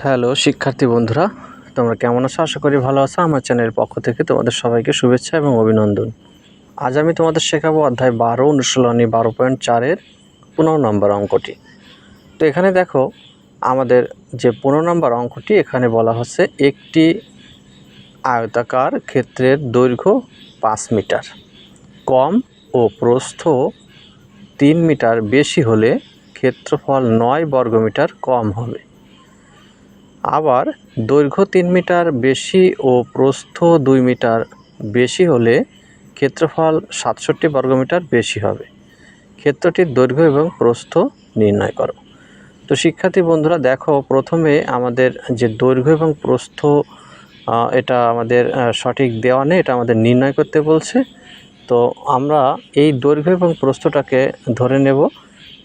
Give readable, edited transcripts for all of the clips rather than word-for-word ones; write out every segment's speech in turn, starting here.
Hello শিক্ষার্থী বন্ধুরা, তোমরা কেমন আছো? আশা করি ভালো আছো। আমার চ্যানেলের পক্ষ থেকে তোমাদের সবাইকে শুভেচ্ছা এবং অভিনন্দন। আজ আমি তোমাদের শেখাবো অধ্যায় 12 অনুশীলনী 12.4-এর 15 নম্বর অঙ্কটি। তো এখানে দেখো, আমাদের যে 15 নম্বর অঙ্কটি, এখানে বলা হচ্ছে একটি আয়তাকার ক্ষেত্রের দৈর্ঘ্য 5 মিটার কম ও প্রস্থ 3 মিটার বেশি হলে ক্ষেত্রফল 9 বর্গমিটার কম হবে। আবার দৈর্ঘ্য 3 মিটার বেশি ও প্রস্থ 2 মিটার বেশি হলে ক্ষেত্রফল 67 বর্গমিটার বেশি হবে। ক্ষেত্রটির দৈর্ঘ্য এবং প্রস্থ নির্ণয় করো। তো শিক্ষার্থী বন্ধুরা দেখো, প্রথমে আমাদের যে দৈর্ঘ্য এবং প্রস্থ এটা আমাদের সঠিক দেওয়া নেই, এটা আমাদের নির্ণয় করতে বলছে। তো আমরা এই দৈর্ঘ্য এবং প্রস্থটাকে ধরে নেব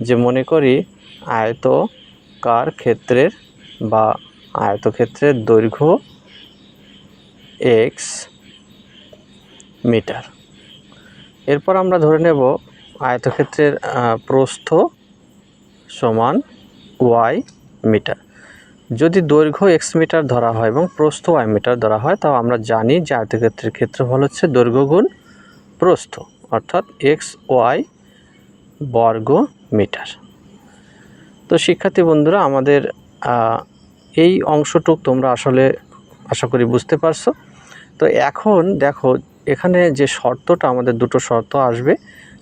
যে, মনে করি আয়তকার ক্ষেত্রের বা আয়তক্ষেত্রের দৈর্ঘ্য x মিটার। এরপর আমরা ধরে নেব আয়তক্ষেত্রের প্রস্থ সমান y মিটার। যদি দৈর্ঘ্য x মিটার ধরা হয় এবং প্রস্থ y মিটার ধরা হয়, তাও আমরা জানি যে আয়তক্ষেত্রের ক্ষেত্রফল হচ্ছে দৈর্ঘ্য গুণ প্রস্থ, অর্থাৎ xy বর্গ মিটার। তো শিক্ষার্থী বন্ধুরা, আমাদের এই অংশটুক তোমরা আসলে আশা করি বুঝতে পারছো। তো এখন দেখো, এখানে যে শর্তটা, আমাদের দুটো শর্ত আসবে।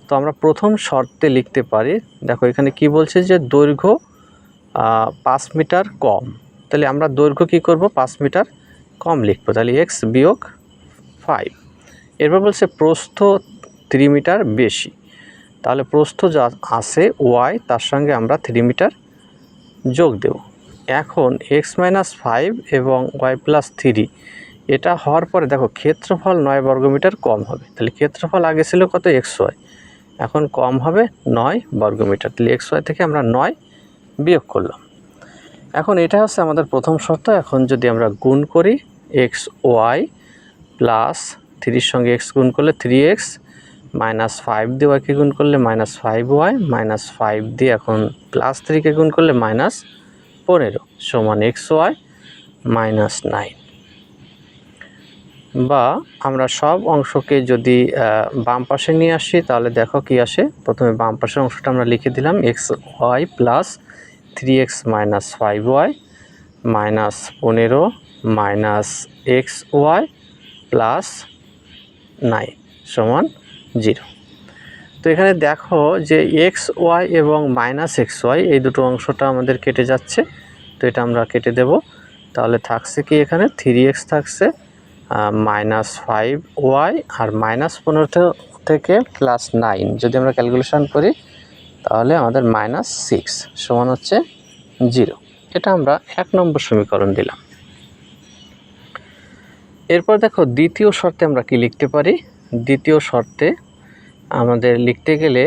তো আমরা প্রথম শর্তে লিখতে পারি, দেখো এখানে কি বলছে যে দৈর্ঘ্য 5 মিটার কম। তাহলে আমরা দৈর্ঘ্য কি করব, 5 মিটার কম লিখবো, তাহলে x বিয়োগ 5। এরপর বলছে প্রস্থ 3 মিটার বেশি, তাহলে প্রস্থ যা আছে y, তার সঙ্গে আমরা 3 মিটার যোগ দেব। এখন x মাইনাস 5 এবং y প্লাস 3 এটা হওয়ার পরে দেখো ক্ষেত্রফল 9 বর্গমিটার কম হবে। তাহলে ক্ষেত্রফল আগে ছিল কত, xy, এখন কম হবে 9 বর্গমিটার। তাহলে xy থেকে আমরা 9 বিয়োগ করলাম। এখন এটা হচ্ছে আমাদের প্রথম শর্ত। এখন যদি আমরা গুণ করি, xy প্লাস 3-র সঙ্গে x গুণ করলে 3x, মাইনাস 5 দিয়ে y কে গুণ করলে মাইনাস 5y, মাইনাস 5 দিয়ে এখন প্লাস 3-কে গুণ করলে মাইনাস 15 সমান xy মাইনাস 9। বা আমরা সব অংশকে যদি বাম পাশে নিয়ে আসি, তাহলে দেখো কি আসে। প্রথমে বাম পাশের অংশটা আমরা লিখে দিলাম, xy plus 3x minus 5y minus 15 minus xy plus 9 সমান 0। তো এখানে দেখো যে xy এবং মাইনাস xy এই দুটো অংশটা আমাদের কেটে যাচ্ছে। তো এটা আমরা কেটে দেব। তাহলে থাকছে কি, এখানে 3x থাকছে, মাইনাস 5y আর মাইনাস 15 থেকে প্লাস 9 যদি আমরা ক্যালকুলেশন করি, তাহলে আমাদের মাইনাস 6 সমান হচ্ছে 0। এটা আমরা 1 নম্বর সমীকরণ দিলাম। এরপর দেখো দ্বিতীয় শর্তে আমরা কি লিখতে পারি। দ্বিতীয় শর্তে আমাদের লিখতে গেলে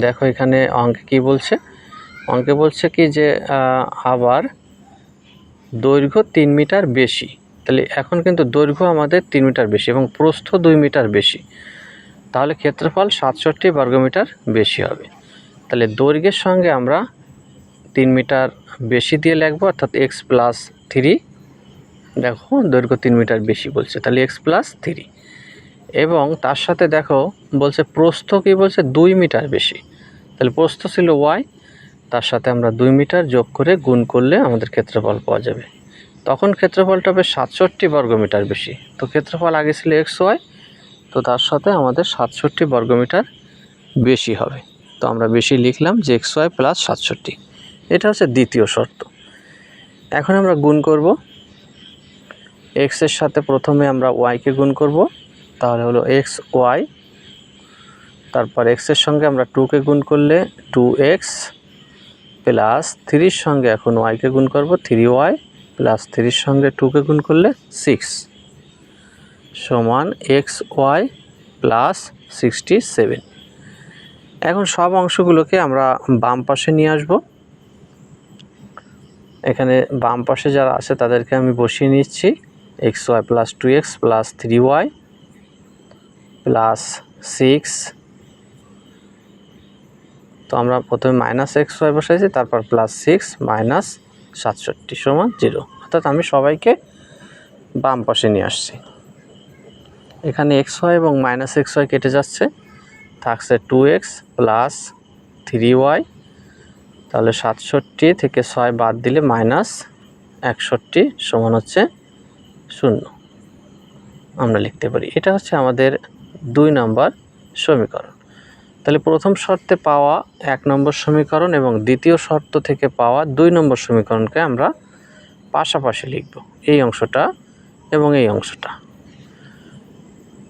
দেখো এখানে অঙ্কে কি বলছে, অঙ্কে বলছে কি যে আবার দৈর্ঘ্য 3 মিটার বেশি। তাহলে এখন কিন্তু দৈর্ঘ্য আমাদের 3 মিটার বেশি এবং প্রস্থ 2 মিটার বেশি, তাহলে ক্ষেত্রফল 67 বর্গমিটার বেশি হবে। তাহলে দৈর্ঘ্যের সঙ্গে আমরা 3 মিটার বেশি দিয়ে লিখব, অর্থাৎ x প্লাস 3। দেখো দৈর্ঘ্য 3 মিটার বেশি বলছে, তাহলে x প্লাস 3। এবং তার সাথে দেখো বলছে প্রস্থ কি বলছে, 2 মিটার বেশি। তাহলে প্রস্থ ছিল y, তার সাথে আমরা 2 মিটার যোগ করে গুণ করলে আমাদের ক্ষেত্রফল পাওয়া যাবে। তখন ক্ষেত্রফলটা হবে 67 বর্গমিটার বেশি। তো ক্ষেত্রফল আগে ছিল xy, তো তার সাথে আমাদের 67 বর্গমিটার বেশি হবে। তো আমরা বেশি লিখলাম যে xy প্লাস 67। এটা হচ্ছে দ্বিতীয় শর্ত। এখন আমরা গুণ করব, x এর সাথে প্রথমে আমরা y কে গুণ করব, তাহলে হলো xy, তারপর x এর সঙ্গে আমরা 2 কে গুণ করলে 2x প্লাস 3-র সঙ্গে এখন y কে গুণ করব, 3y প্লাস 3-র সঙ্গে 2 কে গুণ করলে 6 সমান xy প্লাস 67। এখন সব অংশগুলোকে আমরা বাম পাশে নিয়ে আসব। এখানে বাম পাশে যারা আছে তাদেরকে আমি বসিয়ে নিচ্ছি, xy plus 2x plus 3y plus 6। তো আমরা প্রথমে মাইনাস xy বসাইছি, তারপর প্লাস 6 মাইনাস 67 সমান 0, অর্থাৎ আমি সবাইকে বাম পাশে নিয়ে আসছি। এখানে xy এবং -xy কেটে যাচ্ছে, থাকছে 2x প্লাস 3y। তাহলে 67 থেকে 6 বাদ দিলে -61 সমান হচ্ছে 0 আমরা লিখতে পারি। এটা হচ্ছে আমাদের 2 নম্বর সমীকরণ। তাহলে প্রথম শর্তে পাওয়া 1 নম্বর সমীকরণ এবং দ্বিতীয় শর্ত থেকে পাওয়া 2 নম্বর সমীকরণকে আমরা পাশাপাশি লিখব, এই অংশটা এবং এই অংশটা।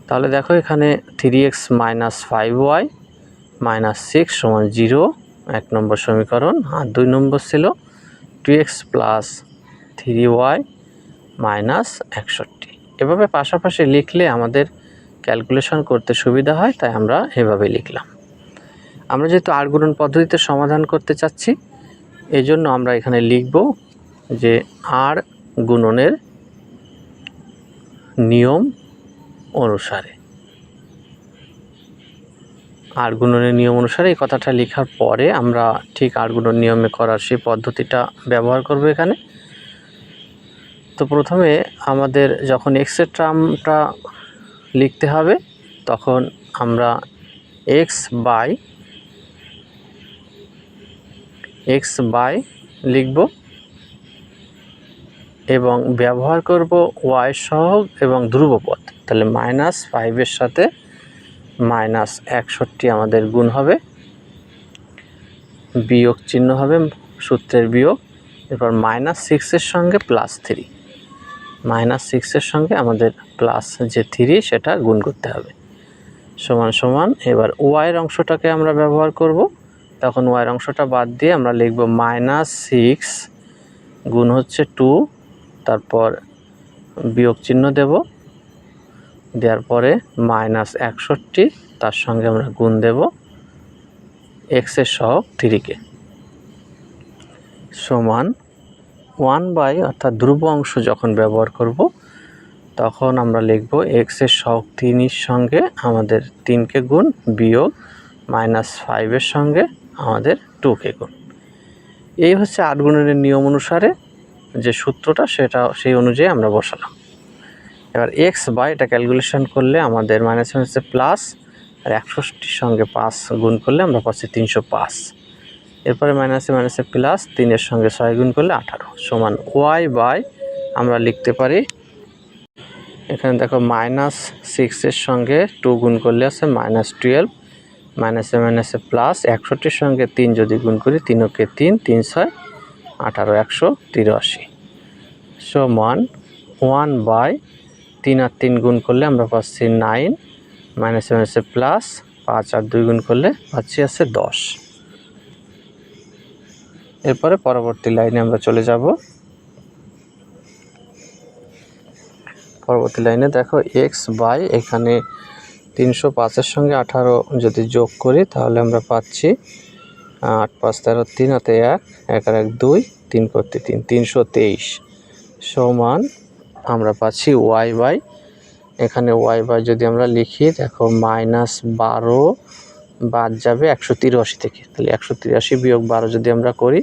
তাহলে দেখো এখানে 3x - 5y - 6 সমান 0 1 নম্বর সমীকরণ, আর 2 নম্বর ছিল 2x প্লাস 3y -61। এভাবে পাশাপাশি লিখলে আমাদের ক্যালকুলেশন করতে সুবিধা হয়, তাই আমরা এভাবে লিখলাম। আমরা যেহেতু আর গুণন পদ্ধতিতে সমাধান করতে চাচ্ছি, এই জন্য আমরা এখানে লিখব যে আর গুণনের নিয়ম অনুসারে। আর গুণনের নিয়ম অনুসারে এই কথাটা লেখার পরে আমরা ঠিক আর গুণন নিয়মে করার সেই পদ্ধতিটা ব্যবহার করব এখানে। তো প্রথমে আমাদের যখন এক্সের টার্মটা লিখতে হবে, তখন আমরা x বাই লিখব এবং ব্যবহার করব y সহগ এবং ধ্রুবপদ। তাহলে -5 এর সাথে -61 আমাদের গুণ হবে, বিয়োগ চিহ্ন হবে সূত্রের বিয়োগ। এরপর -6 এর সঙ্গে +3, -6 এর সঙ্গে আমাদের প্লাস যে 3 সেটা গুণ করতে হবে, সমান সমান। এবার y এর অংশটাকে আমরা ব্যবহার করব, তখন y এর অংশটা বাদ দিয়ে আমরা লিখব -6 গুণ হচ্ছে 2, তারপর বিয়োগ চিহ্ন দেব, দেওয়ার পরে -61 তার সঙ্গে আমরা গুণ দেব x এর সহগ 3 কে, সমান 1/, অর্থাৎ ধ্রুব অংশ যখন ব্যবহার করব তখন আমরা লিখব x এর সহগ 3 এর সঙ্গে আমাদের 3 কে গুণ, বিয়োগ -5 এর সঙ্গে আমাদের 2 কে গুণ। এই হচ্ছে আর গুণনের নিয়ম অনুসারে যে সূত্রটা, সেটা সেই অনুযায়ী আমরা বসালাম। এবার x বাই এটা ক্যালকুলেশন করলে আমাদের হচ্ছে প্লাস, আর 61 সঙ্গে 5 গুণ করলে আমরা পাচ্ছি 305। এরপরে মাইনাসে প্লাস, 3 এর সঙ্গে 6 গুণ করলে 18 সমান y বাই আমরা লিখতে পারি, এখানে দেখো -6 এর সঙ্গে 2 গুণ করলে আছে -12, মাইনাসে প্লাস, 61 সঙ্গে 3 যদি গুণ করি 3 কে 3, 3 6 18, 183 সমান 1/3 আর 3 গুণ করলে আমরা পাচ্ছি 9, মাইনাসে প্লাস, 5 আর 2 গুণ করলে পাচ্ছি আছে 10। এরপরে পরবর্তী লাইনে আমরা চলে যাব। পরবর্তী লাইনে দেখো x বাই এখানে 305 এর সঙ্গে 18 যদি যোগ করি তাহলে আমরা পাচ্ছি 8 5 13 3 হাতে 1 1 আর 1 2 3 করতে 3 323 সমান আমরা পাচ্ছি y বাই, এখানে y বাই যদি আমরা লিখি দেখো -12 বাদ যাবে 183 থেকে, তাহলে 183 বিয়োগ 12 যদি আমরা করি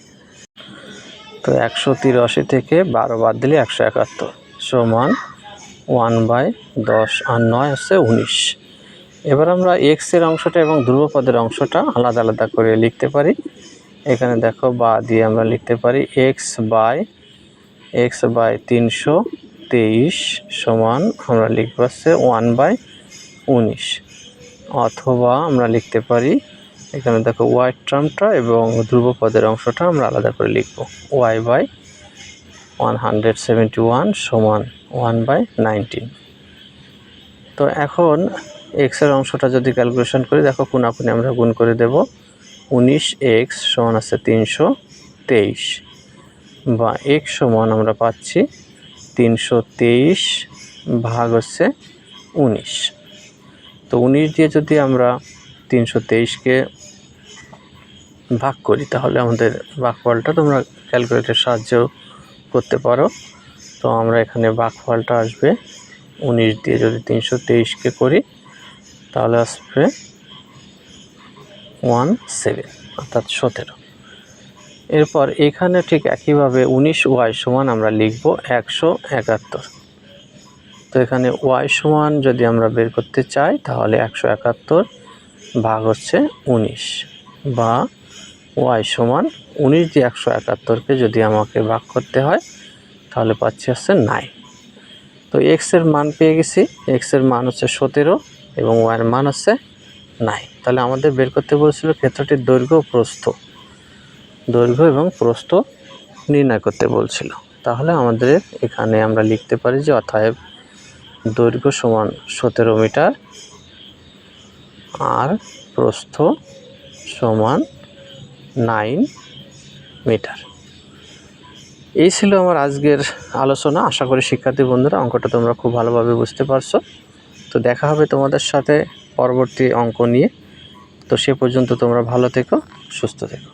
তো 183 থেকে 12 বাদ দিলে 171 সমান 1/10 আর 9 হচ্ছে 19। এবার আমরা x এর অংশটা এবং ধ্রুবপদের অংশটা আলাদা আলাদা করে লিখতে পারি। এখানে দেখো বা দিয়ে আমরা লিখতে পারি x বাই 323 সমান আমরা লিখব হচ্ছে 1/19, অথবা আমরা লিখতে পারি এখানে দেখো y টার্মটা এবং ধ্রুবপদের অংশটা আমরা আলাদা করে লিখব, y বাই 171 সমান 1/19। তো এখন x এর অংশটা যদি ক্যালকুলেশন করি, দেখো কোনাকুনি আমরা গুণ করে দেব, 19x সমান আছে 323, বা x সমান আমরা পাচ্ছি 323 ভাগ হচ্ছে 19। তো 19 দিয়ে যদি আমরা 323-কে ভাগ করি তাহলে আমাদের ভাগফলটা তোমরা ক্যালকুলেটরের সাহায্যেও করতে পারো। তো আমরা এখানে ভাগফলটা আসবে 19 দিয়ে যদি 323-কে করি তাহলে আসবে 17, অর্থাৎ 17। এরপর এখানে ঠিক একইভাবে 19y সমান আমরা লিখব 171। তো এখানে y সমান যদি আমরা বের করতে চাই তাহলে 171 ভাগ হচ্ছে 19, বা y সমান 19 দিয়ে 171কে যদি আমাকে ভাগ করতে হয় তাহলে পাচ্ছি হচ্ছে 9। তো x এর মান পেয়ে গেছি, x এর মান হচ্ছে 17 এবং y এর মান হচ্ছে 9। তাহলে আমাদের বের করতে বলেছিল ক্ষেত্রটির দৈর্ঘ্য এবং প্রস্থ নির্ণয় করতে বলছিল। তাহলে আমাদের এখানে আমরা লিখতে পারি যে অতএব দৈর্ঘ্য সমান 17 মিটার আর প্রস্থ সমান 9 মিটার। এই ছিল আমার আজকের আলোচনা। আশা করি শিক্ষার্থী বন্ধুরা অঙ্কটা তোমরা খুব ভালোভাবে বুঝতে পারছো। তো দেখা হবে তোমাদের সাথে পরবর্তী অঙ্ক নিয়ে। তো সে পর্যন্ত তোমরা ভালো থেকো, সুস্থ থেকো।